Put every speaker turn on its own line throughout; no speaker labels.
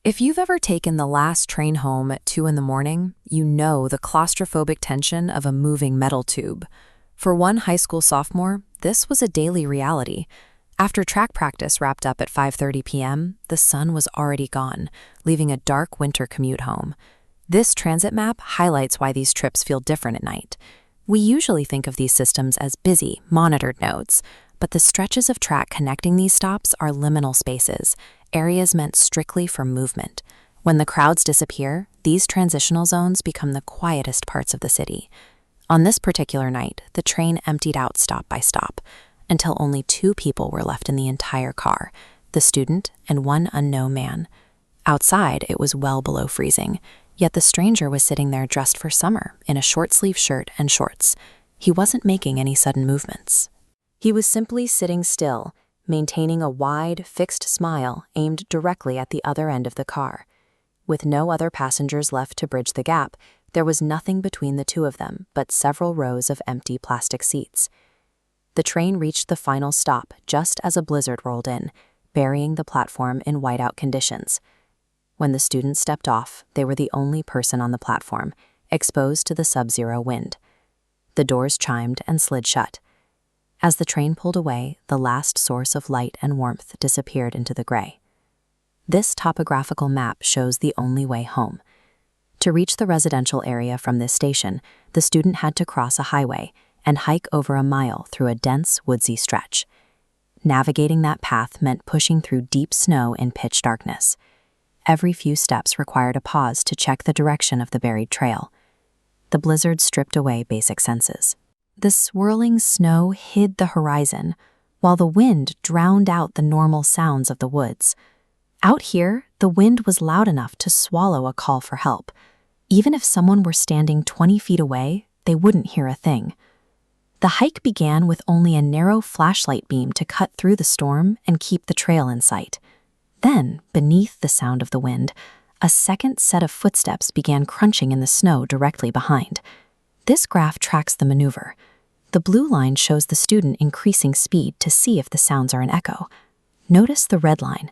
If you've ever taken the last train home at 2 in the morning, you know the claustrophobic tension of a moving metal tube. For one high school sophomore, this was a daily reality. After track practice wrapped up at 5:30 p.m., the sun was already gone, leaving a dark winter commute home. This transit map highlights why these trips feel different at night. We usually think of these systems as busy, monitored nodes, but the stretches of track connecting these stops are liminal spaces, areas meant strictly for movement. When the crowds disappear, these transitional zones become the quietest parts of the city. On this particular night, the train emptied out stop by stop, until only 2 people were left in the entire car, the student and one unknown man. Outside, it was well below freezing, yet the stranger was sitting there dressed for summer in a short-sleeved shirt and shorts. He wasn't making any sudden movements. He was simply sitting still, maintaining a wide, fixed smile aimed directly at the other end of the car. With no other passengers left to bridge the gap, there was nothing between the two of them but several rows of empty plastic seats. The train reached the final stop just as a blizzard rolled in, burying the platform in whiteout conditions. When the students stepped off, they were the only person on the platform, exposed to the sub-zero wind. The doors chimed and slid shut. As the train pulled away, the last source of light and warmth disappeared into the gray. This topographical map shows the only way home. To reach the residential area from this station, the student had to cross a highway and hike over a mile through a dense, woodsy stretch. Navigating that path meant pushing through deep snow in pitch darkness. Every few steps required a pause to check the direction of the buried trail. The blizzard stripped away basic senses. The swirling snow hid the horizon, while the wind drowned out the normal sounds of the woods. Out here, the wind was loud enough to swallow a call for help. Even if someone were standing 20 feet away, they wouldn't hear a thing. The hike began with only a narrow flashlight beam to cut through the storm and keep the trail in sight. Then, beneath the sound of the wind, a second set of footsteps began crunching in the snow directly behind. This graph tracks the maneuver. The blue line shows the student increasing speed to see if the sounds are an echo. Notice the red line.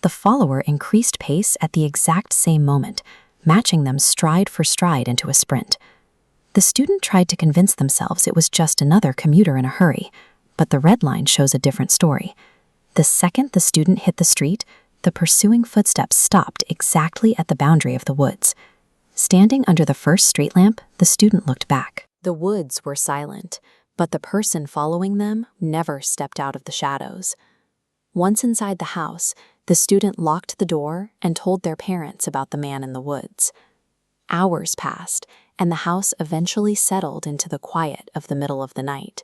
The follower increased pace at the exact same moment, matching them stride for stride into a sprint. The student tried to convince themselves it was just another commuter in a hurry, but the red line shows a different story. The second the student hit the street, the pursuing footsteps stopped exactly at the boundary of the woods. Standing under the first street lamp, the student looked back. The woods were silent, but the person following them never stepped out of the shadows. Once inside the house, the student locked the door and told their parents about the man in the woods. Hours passed, and the house eventually settled into the quiet of the middle of the night.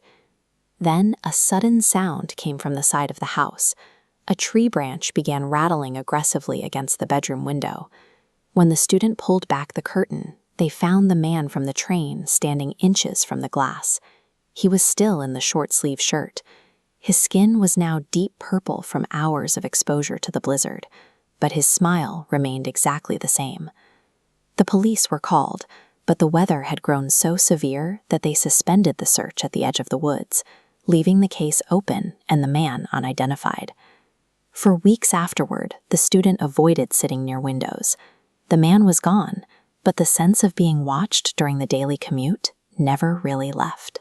Then a sudden sound came from the side of the house. A tree branch began rattling aggressively against the bedroom window. When the student pulled back the curtain, they found the man from the train standing inches from the glass. He was still in the short-sleeved shirt. His skin was now deep purple from hours of exposure to the blizzard, but his smile remained exactly the same. The police were called, but the weather had grown so severe that they suspended the search at the edge of the woods, leaving the case open and the man unidentified. For weeks afterward, the student avoided sitting near windows. The man was gone, but the sense of being watched during the daily commute never really left.